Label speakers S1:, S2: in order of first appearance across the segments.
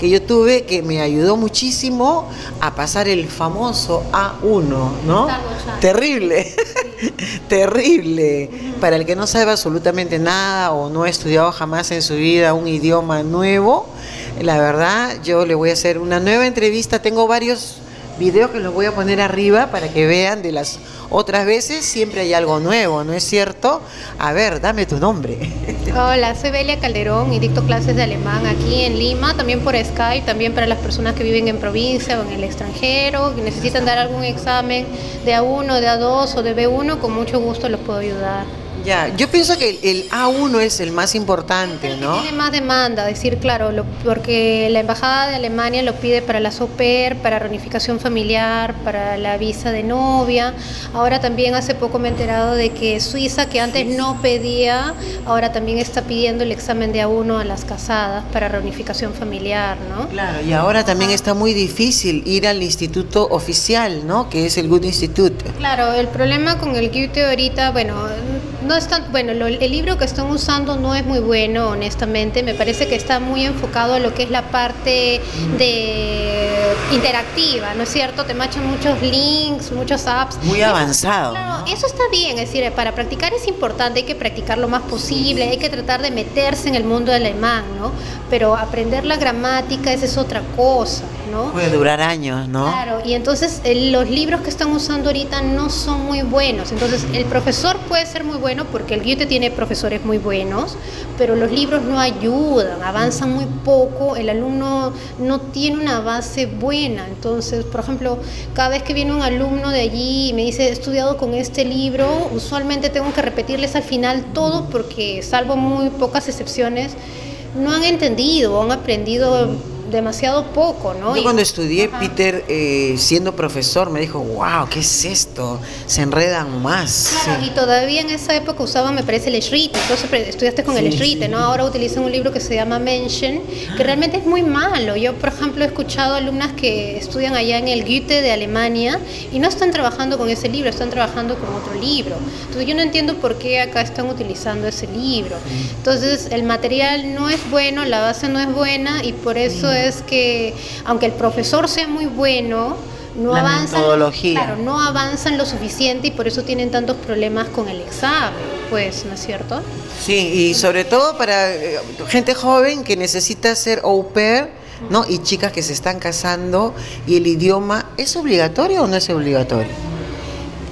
S1: que yo tuve que me ayudó muchísimo a pasar el famoso A1, ¿no? Terrible, terrible. Para el que no sabe absolutamente nada o no ha estudiado jamás en su vida un idioma nuevo, la verdad, yo le voy a hacer una nueva entrevista. Tengo varios videos que los voy a poner arriba para que vean de las otras veces. Siempre hay algo nuevo, ¿no es cierto? A ver, dame tu nombre.
S2: Hola, soy Belia Calderón y dicto clases de alemán aquí en Lima, también por Skype, también para las personas que viven en provincia o en el extranjero, que necesitan dar algún examen de A1, de A2 o de B1, con mucho gusto los puedo ayudar.
S1: Ya, yo pienso que el A1 es el más importante, ¿no?
S2: Tiene más demanda, decir, claro, porque la Embajada de Alemania lo pide para las au pair, para reunificación familiar, para la visa de novia. Ahora también hace poco me he enterado de que Suiza, que antes no pedía, ahora también está pidiendo el examen de A1 a las casadas para reunificación familiar, ¿no?
S1: Claro, y ahora también está muy difícil ir al instituto oficial, ¿no? Que es el Goethe Institute.
S2: Claro, el problema con el Goethe ahorita, bueno, no es tan, bueno, el libro que están usando no es muy bueno, honestamente. Me parece que está muy enfocado a lo que es la parte interactiva, ¿no es cierto? Te machan muchos links, muchos apps.
S1: Muy avanzado.
S2: Claro,
S1: ¿no?
S2: eso está bien, es decir, para practicar es importante, hay que practicar lo más posible, hay que tratar de meterse en el mundo del alemán, ¿no? Pero aprender la gramática, esa es otra cosa, ¿no?
S1: Puede durar años, ¿no?
S2: Claro, y entonces los libros que están usando ahorita no son muy buenos. Entonces el profesor puede ser muy bueno porque el Goethe tiene profesores muy buenos, pero los libros no ayudan, avanzan muy poco, el alumno no tiene una base buena. Entonces, por ejemplo, cada vez que viene un alumno de allí y me dice, he estudiado con este libro, usualmente tengo que repetirles al final todo porque, salvo muy pocas excepciones, no han entendido o han aprendido demasiado poco, ¿no?
S1: Yo cuando estudié, Peter, siendo profesor, me dijo, wow, ¿qué es esto? Se enredan más.
S2: Claro,
S1: Sí.
S2: y todavía en esa época usaban, me parece, el Schritt, entonces estudiaste con el Schritt, ¿no? Ahora utilizan un libro que se llama Menschen, que realmente es muy malo. Yo, por ejemplo, he escuchado alumnas que estudian allá en el Goethe de Alemania y no están trabajando con ese libro, están trabajando con otro libro. Entonces yo no entiendo por qué acá están utilizando ese libro. Entonces el material no es bueno, la base no es buena y por eso es que, aunque el profesor sea muy bueno, no avanzan, claro, no avanzan lo suficiente y por eso tienen tantos problemas con el examen, pues, ¿no es cierto?
S1: Sí, y sobre todo para gente joven que necesita ser au pair, ¿no? Y chicas que se están casando, y el idioma, ¿es obligatorio o no es obligatorio?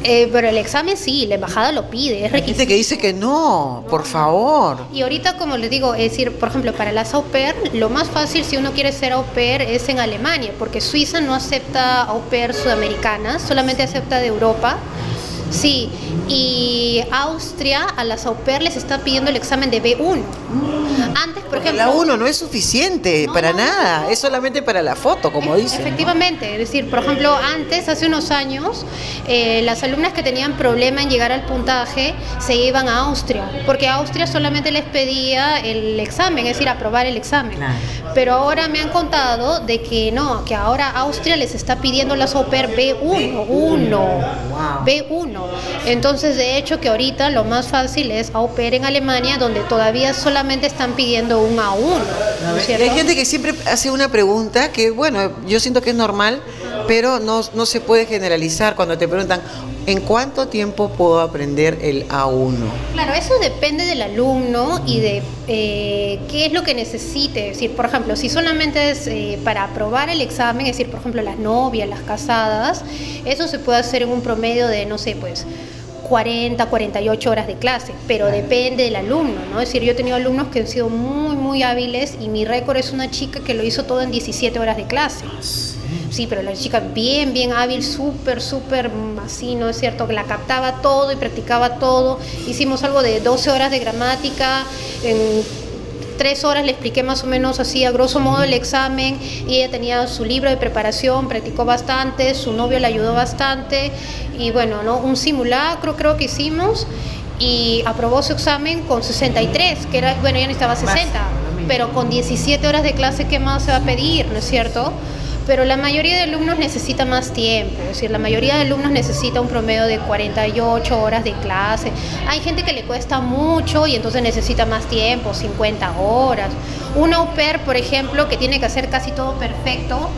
S2: Pero el examen sí, la embajada lo pide, es
S1: Hay gente
S2: requisito.
S1: que dice que no, por favor.
S2: Y ahorita, como les digo, es decir, por ejemplo, para las au pair, lo más fácil si uno quiere ser au pair es en Alemania, porque Suiza no acepta au pair sudamericanas, solamente acepta de Europa. Sí, y Austria a las au pair les está pidiendo el examen de B1. Antes, por ejemplo...
S1: La 1 no es suficiente, para nada, es solamente para la foto, como dicen.
S2: Efectivamente, es decir, por ejemplo, antes, hace unos años, las alumnas que tenían problema en llegar al puntaje se iban a Austria, porque Austria solamente les pedía el examen, es decir, aprobar el examen.
S1: Claro.
S2: Pero ahora me han contado de que no, que ahora Austria les está pidiendo las au pair B1. Entonces, de hecho, que ahorita lo más fácil es au pair en Alemania, donde todavía solamente están pidiendo un A1. ¿No es cierto?
S1: Hay gente que siempre hace una pregunta que, bueno, yo siento que es normal, pero no se puede generalizar cuando te preguntan, ¿en cuánto tiempo puedo aprender el A1?
S2: Claro, eso depende del alumno y de qué es lo que necesite. Es decir, por ejemplo, si solamente es para aprobar el examen, es decir, por ejemplo, las novias, las casadas, eso se puede hacer en un promedio de, no sé, pues 40, 48 horas de clase, pero depende del alumno, ¿no? Es decir, yo he tenido alumnos que han sido muy, muy hábiles y mi récord es una chica que lo hizo todo en 17 horas de clase. Sí, pero la chica bien, bien hábil, súper, así, ¿no es cierto? Que la captaba todo y practicaba todo. Hicimos algo de 12 horas de gramática, en 3 horas le expliqué más o menos así, a grosso modo, el examen, y ella tenía su libro de preparación, practicó bastante, su novio le ayudó bastante, y bueno, ¿no? Un simulacro creo que hicimos, y aprobó su examen con 63, que era, bueno, ya necesitaba 60, pero con 17 horas de clase, ¿qué más se va a pedir, no es cierto? pero la mayoría de alumnos necesita más tiempo, es decir, la mayoría de alumnos necesita un promedio de 48 horas de clase. Hay gente que le cuesta mucho y entonces necesita más tiempo, 50 horas. Un au pair, por ejemplo, que tiene que hacer casi todo perfecto,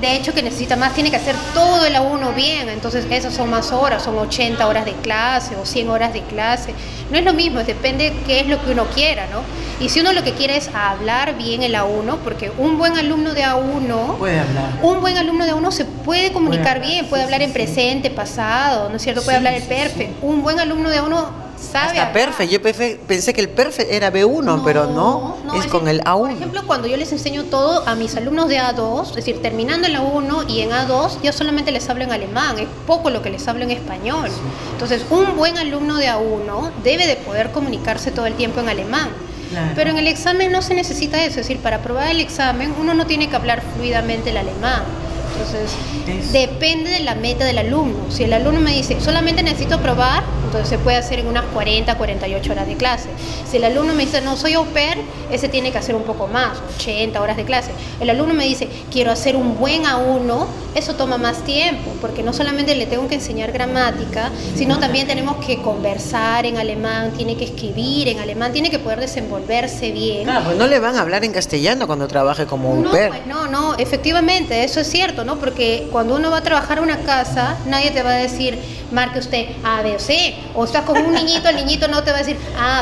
S2: de hecho que necesita más, tiene que hacer todo el A1 bien, entonces esas son más horas, son 80 horas de clase o 100 horas de clase. No es lo mismo, depende qué es lo que uno quiera, ¿no? Y si uno lo que quiere es hablar bien el A1, porque un buen alumno de A1, un buen alumno de A1 se puede comunicar bien, puede hablar en presente, pasado, ¿no es cierto? Puede hablar el perfecto. Un buen alumno de A1 sabe
S1: hasta perfecto. Yo pensé que el perfecto era B1, pero no es con el A1.
S2: Por ejemplo, cuando yo les enseño todo a mis alumnos de A2, es decir, terminando el A1 y en A2, yo solamente les hablo en alemán, es poco lo que les hablo en español. Entonces, un buen alumno de A1 debe de poder comunicarse todo el tiempo en alemán. Claro. Pero en el examen no se necesita eso, es decir, para aprobar el examen uno no tiene que hablar fluidamente el alemán. Entonces, depende de la meta del alumno. Si el alumno me dice, solamente necesito aprobar, entonces se puede hacer en unas 40, 48 horas de clase. Si el alumno me dice, no, soy au pair, ese tiene que hacer un poco más, 80 horas de clase. El alumno me dice, quiero hacer un buen A1, eso toma más tiempo, porque no solamente le tengo que enseñar gramática, sino también tenemos que conversar en alemán, tiene que escribir en alemán, tiene que poder desenvolverse bien.
S1: Claro, pues no le van a hablar en castellano cuando trabaje como au pair.
S2: Pues no, efectivamente, eso es cierto, ¿no? Porque cuando uno va a trabajar a una casa, nadie te va a decir, marque usted A, B o C. O estás con un niñito, el niñito no te va a decir,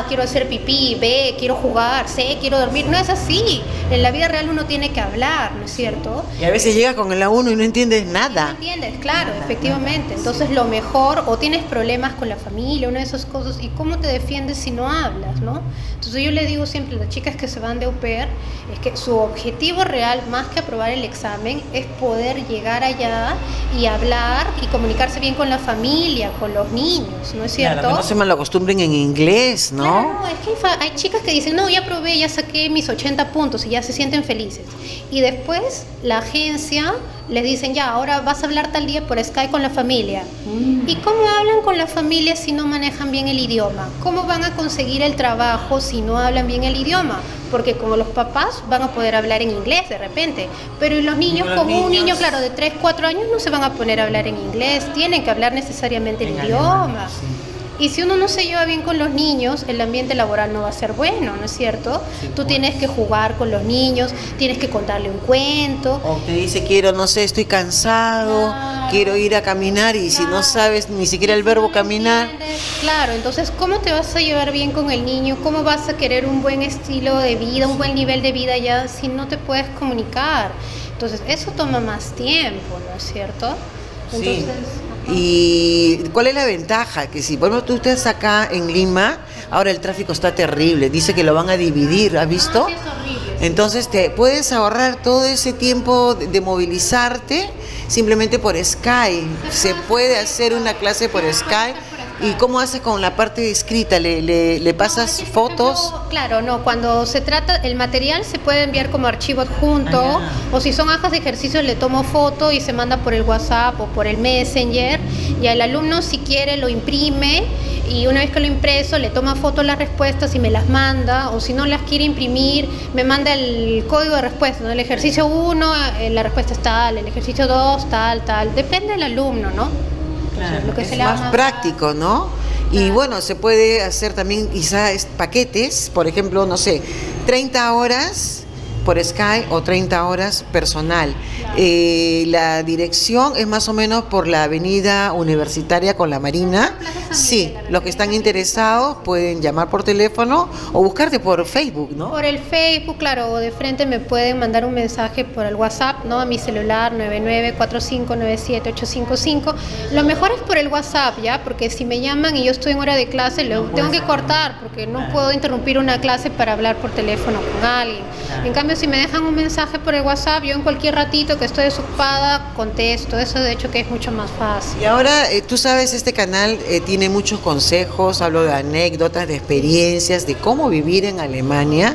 S2: quiero hacer pipí, B, quiero jugar, C, quiero dormir. No es así. En la vida real uno tiene que hablar, ¿no es cierto?
S1: Y a veces llegas con el A1 y no entiendes nada.
S2: No entiendes, claro, efectivamente. Entonces lo mejor, o tienes problemas con la familia, una de esas cosas, ¿y cómo te defiendes si no hablas, no? Entonces yo le digo siempre a las chicas que se van de au pair, es que su objetivo real, más que aprobar el examen, es poder llegar allá y hablar y comunicarse bien con la familia, con los niños, ¿no es cierto?
S1: Claro, que no se malacostumbren en inglés, ¿no?
S2: Claro, es que hay chicas que dicen, no, ya aprobé, ya saqué mis 80 puntos y ya se sienten felices. Y después la agencia les dicen, ya, ahora vas a hablar tal día por Skype con la familia. ¿Y cómo hablan con la familia si no manejan bien el idioma? ¿Cómo van a conseguir el trabajo si no hablan bien el idioma? Porque como los papás van a poder hablar en inglés de repente, pero los niños, un niño, claro, de 3, 4 años no se van a poner a hablar en inglés, tienen que hablar necesariamente el idioma. Y si uno no se lleva bien con los niños, el ambiente laboral no va a ser bueno, ¿no es cierto? Sí, tú tienes que jugar con los niños, tienes que contarle un cuento.
S1: O te dice, quiero, no sé, estoy cansado, quiero ir a caminar, y si no sabes ni siquiera el verbo caminar.
S2: Claro, entonces, ¿cómo te vas a llevar bien con el niño? ¿Cómo vas a querer un buen estilo de vida, un buen nivel de vida ya si no te puedes comunicar? Entonces, eso toma más tiempo, ¿no es cierto? Entonces,
S1: sí. ¿Y cuál es la ventaja? Que si, por ejemplo, tú estás acá en Lima, ahora el tráfico está terrible, dice que lo van a dividir, ¿has visto?
S2: Sí, es horrible.
S1: Entonces te puedes ahorrar todo ese tiempo de movilizarte simplemente por Skype. Se puede hacer una clase por Skype. ¿Y cómo haces con la parte escrita? ¿Le pasas fotos?
S2: Claro, no, cuando se trata, el material se puede enviar como archivo adjunto, o si son hojas de ejercicio le tomo foto y se manda por el WhatsApp o por el Messenger, y el alumno si quiere lo imprime, y una vez que lo impreso le toma foto las respuestas y me las manda, o si no las quiere imprimir, me manda el código de respuesta, ¿no? El ejercicio 1, la respuesta es tal, el ejercicio 2, tal, depende del alumno, ¿no?
S1: Claro, lo que es más práctico, ¿no? Y bueno, se puede hacer también quizás paquetes, por ejemplo, no sé, 30 horas por Skype o 30 horas personal. Claro. La dirección es más o menos por la avenida Universitaria con la Marina. Sí, los que están interesados pueden llamar por teléfono o buscarte por Facebook, ¿no?
S2: Por el Facebook, claro, o de frente me pueden mandar un mensaje por el WhatsApp, ¿no? A mi celular 9945978555. Lo mejor es por el WhatsApp, ¿ya? Porque si me llaman y yo estoy en hora de clase, lo tengo que cortar porque no puedo interrumpir una clase para hablar por teléfono con alguien. En cambio, si me dejan un mensaje por el WhatsApp, yo en cualquier ratito que estoy desocupada contesto. Eso de hecho que es mucho más fácil.
S1: Y ahora, tú sabes, este canal tiene muchos consejos, hablo de anécdotas, de experiencias, de cómo vivir en Alemania.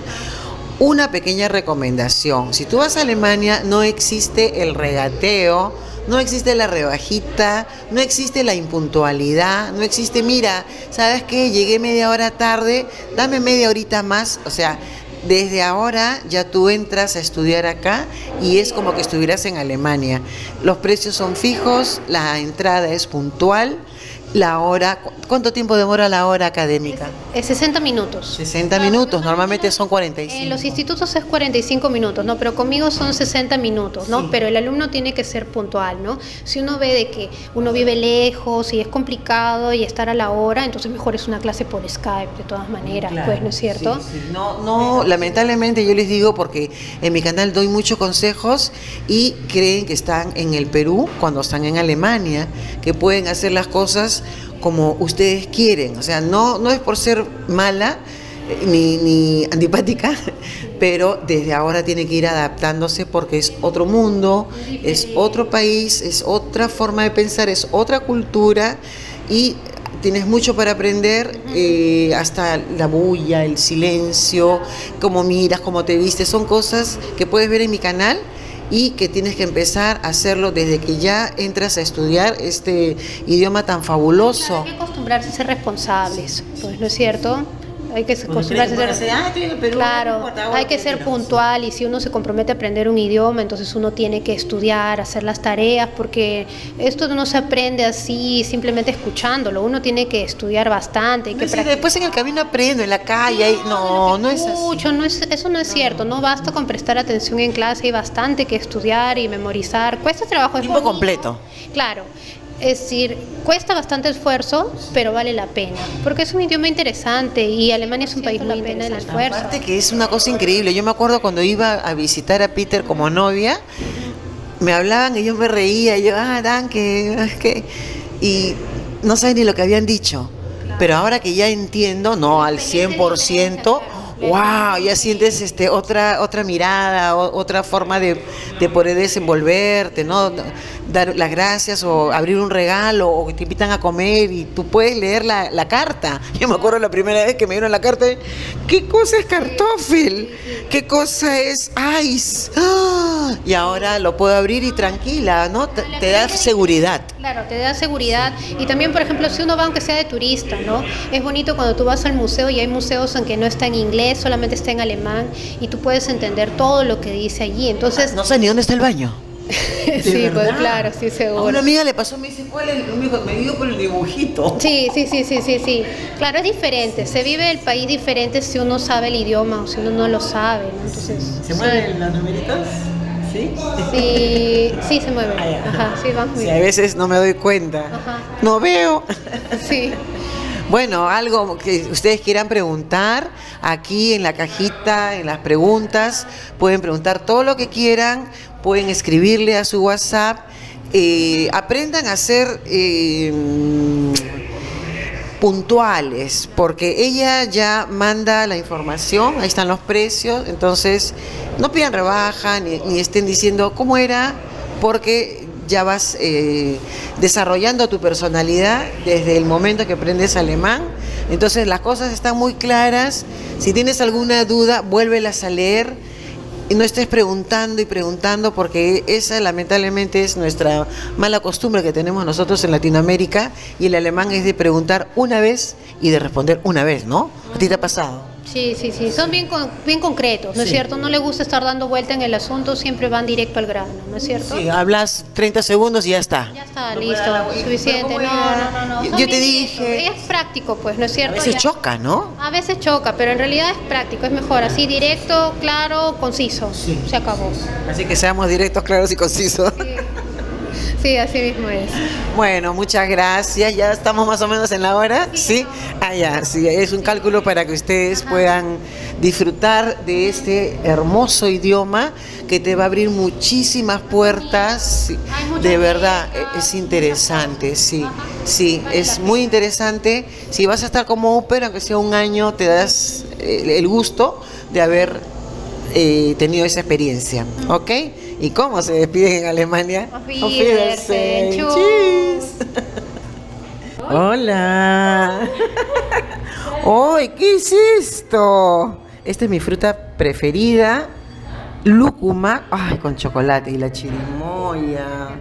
S1: Una pequeña recomendación: si tú vas a Alemania, no existe el regateo, no existe la rebajita, no existe la impuntualidad, no existe, mira, ¿sabes qué? Llegué media hora tarde, dame media horita más. O sea, desde ahora ya tú entras a estudiar acá y es como que estuvieras en Alemania. Los precios son fijos, la entrada es puntual, la hora, ¿cuánto tiempo demora la hora académica?
S2: Es 60 minutos.
S1: 60 minutos, normalmente son 45.
S2: En los institutos es 45 minutos, ¿no? Pero conmigo son 60 minutos, ¿no?
S1: Sí.
S2: Pero el alumno tiene que ser puntual, ¿no? Si uno ve de que uno vive lejos y es complicado y estar a la hora, entonces mejor es una clase por Skype, de todas maneras,
S1: Claro,
S2: pues, ¿no es cierto?
S1: sí, sí. No, lamentablemente yo les digo porque en mi canal doy muchos consejos y creen que están en el Perú cuando están en Alemania, que pueden hacer las cosas como ustedes quieren, o sea, no es por ser mala ni antipática, pero desde ahora tiene que ir adaptándose porque es otro mundo, es otro país, es otra forma de pensar, es otra cultura y tienes mucho para aprender, hasta la bulla, el silencio, cómo miras, cómo te vistes, son cosas que puedes ver en mi canal y que tienes que empezar a hacerlo desde que ya entras a estudiar este idioma tan fabuloso.
S2: Hay que acostumbrarse a ser responsables, pues, ¿no es cierto? Hay que acostumbrarse a ser... Claro, hay que ser puntual y si uno se compromete a aprender un idioma, entonces uno tiene que estudiar, hacer las tareas, porque esto no se aprende así simplemente escuchándolo, uno tiene que estudiar bastante.
S1: Después en el camino aprendo, en la calle, no es así.
S2: Eso no es cierto, no basta con prestar atención en clase, hay bastante que estudiar y memorizar, cuesta trabajo.
S1: Tiempo completo.
S2: Claro. Es decir, cuesta bastante esfuerzo, pero vale la pena, porque es un idioma interesante y Alemania es un país muy interesante. El esfuerzo.
S1: Aparte que es una cosa increíble, yo me acuerdo cuando iba a visitar a Peter como novia, me hablaban y yo me reía, y yo, danke, y no sabía ni lo que habían dicho, pero ahora que ya entiendo, no al 100%, wow, ya sientes otra mirada, otra forma de poder desenvolverte, ¿no? Dar las gracias o abrir un regalo o que te invitan a comer y tú puedes leer la carta. Yo me acuerdo la primera vez que me dieron la carta, ¿qué cosa es Kartoffel? ¿Qué cosa es ice? ¡Ah! Y ahora lo puedo abrir y tranquila, ¿no? Te da seguridad.
S2: Claro, te da seguridad y también, por ejemplo, si uno va aunque sea de turista, ¿no? Es bonito cuando tú vas al museo y hay museos en que no está en inglés, solamente está en alemán y tú puedes entender todo lo que dice allí. Entonces,
S1: no sé ni dónde está el baño.
S2: Sí, pues claro, sí, seguro.
S1: A una amiga le pasó, me dice, ¿cuál es? Me dio por el dibujito.
S2: Sí. Claro, es diferente. Se vive el país diferente si uno sabe el idioma o si uno no lo sabe, ¿no? Entonces,
S1: ¿se mueven las numeritos? ¿Sí?
S2: Sí, se mueven. Ajá, sí, van muy bien.
S1: A veces no me doy cuenta.
S2: Ajá.
S1: No veo.
S2: Sí.
S1: Bueno, algo que ustedes quieran preguntar, aquí en la cajita, en las preguntas, pueden preguntar todo lo que quieran, pueden escribirle a su WhatsApp, aprendan a ser puntuales, porque ella ya manda la información, ahí están los precios, entonces no pidan rebaja ni estén diciendo cómo era, porque ya vas desarrollando tu personalidad desde el momento que aprendes alemán. Entonces las cosas están muy claras. Si tienes alguna duda, vuélvelas a leer y no estés preguntando y preguntando, porque esa lamentablemente es nuestra mala costumbre que tenemos nosotros en Latinoamérica, y el alemán es de preguntar una vez y de responder una vez, ¿no? ¿A ti te ha pasado?
S2: Sí, son bien concretos, ¿no es cierto? No le gusta estar dando vuelta en el asunto, siempre van directo al grano, ¿no es cierto?
S1: Sí, hablas 30 segundos y ya está.
S2: Ya está, listo, suficiente. No.
S1: Yo te dije...
S2: Es práctico, pues, ¿no es cierto?
S1: A veces choca, ¿no?
S2: A veces choca, pero en realidad es práctico, es mejor, así directo, claro, conciso.
S1: Sí.
S2: Se acabó.
S1: Así que seamos directos, claros y concisos.
S2: Sí, así mismo es.
S1: Bueno, muchas gracias. Ya estamos más o menos en la hora. Sí. Sí, es un cálculo para que ustedes puedan disfrutar de este hermoso idioma que te va a abrir muchísimas puertas. De verdad, es interesante, sí. Sí, es muy interesante. Si vas a estar como ópera, aunque sea un año, te das el gusto de haber tenido esa experiencia, ¿ok? ¿Y cómo se despiden en Alemania?
S2: Auf Wiedersehen.
S1: Tschüss. Hola. ¡Ay, qué es esto! Esta es mi fruta preferida, lúcuma, ay, con chocolate y la chirimoya.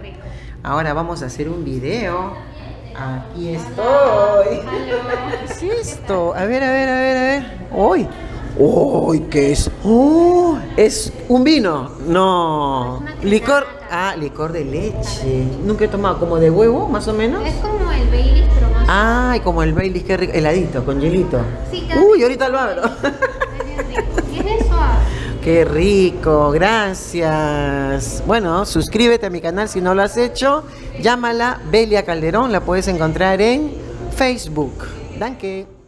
S1: Ahora vamos a hacer un video. Aquí estoy. ¿Qué es esto? A ver. ¡Uy! ¡Uy, qué es! ¡Oh! ¿Es un vino? No. Licor. Ah, licor de leche. Nunca he tomado, como de huevo, más o menos.
S2: Es como el Baileys, pero más.
S1: Ay, como el Baileys, qué rico. Heladito, con hielito.
S2: Sí,
S1: Uy, ahorita lo abro.
S2: Es bien rico. Y es bien suave.
S1: Qué rico, gracias. Bueno, suscríbete a mi canal si no lo has hecho. Llámala Belia Calderón, la puedes encontrar en Facebook. Danke.